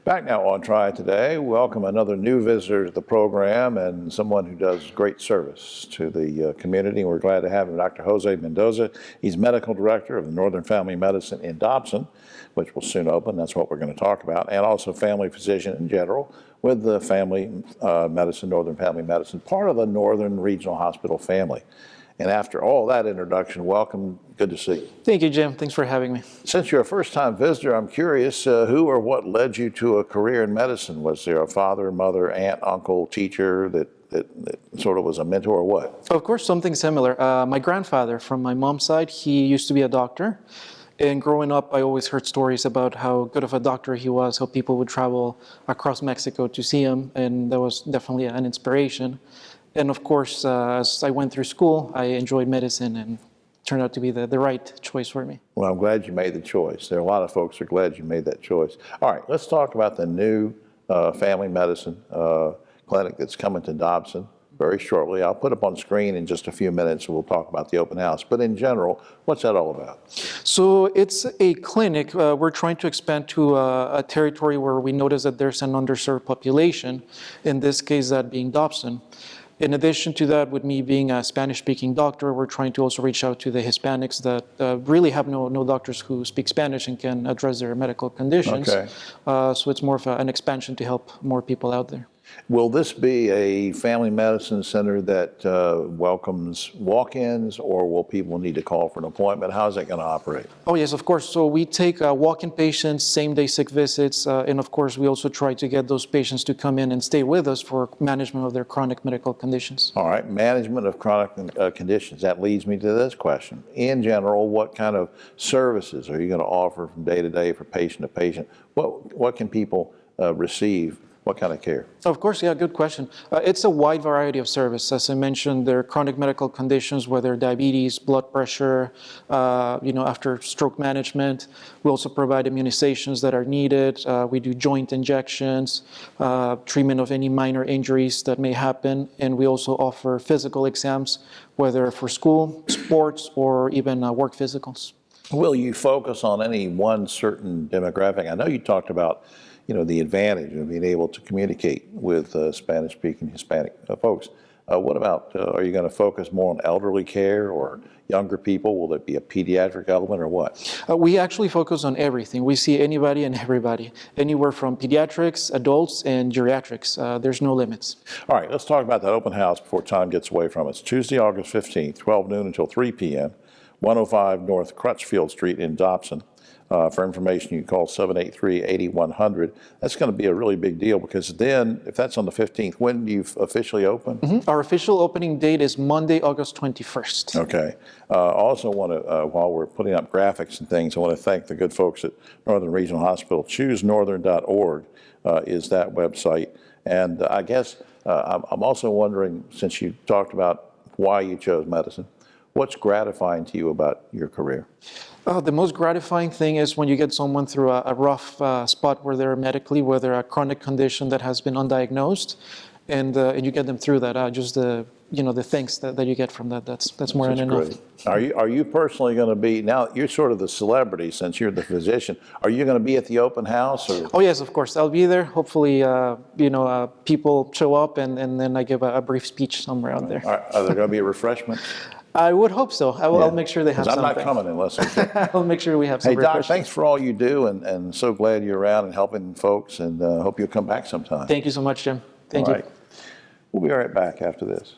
Back now on Triad Today, welcome another new visitor to the program and someone who does great service to the community. We're glad to have him, Dr. Jose Mendoza. He's Medical Director of the Northern Family Medicine in Dobson, which will soon open. That's what we're going to talk about. And also family physician in general with the family medicine, Northern Family Medicine, part of the Northern Regional Hospital family. And after all that introduction, welcome. Good to see you. Thank you, Jim. Thanks for having me. Since you're a first-time visitor, I'm curious who or what led you to a career in medicine? Was there a father, mother, aunt, uncle, teacher that sort of was a mentor or what? Of course, something similar. My grandfather from my mom's side, he used to be a doctor. And growing up, I always heard stories about how good of a doctor he was, how people would travel across Mexico to see him. And that was definitely an inspiration. And of course, as I went through school, I enjoyed medicine and turned out to be the right choice for me. Well, I'm glad you made the choice. There are a lot of folks who are glad you made that choice. All right, let's talk about the new family medicine clinic that's coming to Dobson very shortly. I'll put up on screen in just a few minutes and we'll talk about the open house. But in general, what's that all about? So it's a clinic. We're trying to expand to a territory where we notice that there's an underserved population, in this case that being Dobson. In addition to that, with me being a Spanish-speaking doctor, we're trying to also reach out to the Hispanics that really have no doctors who speak Spanish and can address their medical conditions. Okay. So it's more of an expansion to help more people out there. Will this be a family medicine center that welcomes walk-ins, or will people need to call for an appointment? How is that going to operate? Oh, yes, of course. So we take walk-in patients, same-day sick visits, and of course, we also try to get those patients to come in and stay with us for management of their chronic medical conditions. All right, management of chronic conditions. That leads me to this question. In general, what kind of services are you going to offer from day to day for patient to patient? What can people receive? What kind of care? Of course, yeah, good question. It's a wide variety of service. As I mentioned, there are chronic medical conditions, whether diabetes, blood pressure, after stroke management. We also provide immunizations that are needed. We do joint injections, treatment of any minor injuries that may happen. And we also offer physical exams, whether for school, sports, or even work physicals. Will you focus on any one certain demographic? I know you talked about the advantage of being able to communicate with Spanish-speaking Hispanic folks. What about, are you going to focus more on elderly care or younger people? Will it be a pediatric element or what? We actually focus on everything. We see anybody and everybody, anywhere from pediatrics, adults, and geriatrics. There's no limits. All right, let's talk about that open house before time gets away from us. Tuesday, August 15th, 12 noon until 3 p.m., 105 North Crutchfield Street in Dobson. For information, you can call 783-8100. That's going to be a really big deal because then, if that's on the 15th, when do you officially open? Mm-hmm. Our official opening date is Monday, August 21st. Okay. Also want to, while we're putting up graphics and things, I want to thank the good folks at Northern Regional Hospital. ChooseNorthern.org is that website. And I guess I'm also wondering, since you talked about why you chose medicine, what's gratifying to you about your career? The most gratifying thing is when you get someone through a rough spot where they're medically, whether a chronic condition that has been undiagnosed, and you get them through that. Just the thanks that you get from that. That's more than enough. Are you personally going to be, now you're sort of the celebrity since you're the physician, are you going to be at the open house? Or? Oh yes, of course. I'll be there. Hopefully, people show up and then I give a brief speech somewhere out there. Are there going to be refreshments? I would hope so. I'll make sure they have something. I'm not coming unless I'll make sure we have some. Hey, Doc, thanks for all you do, and so glad you're around and helping folks, and hope you'll come back sometime. Thank you so much, Jim. Thank you. We'll be right back after this.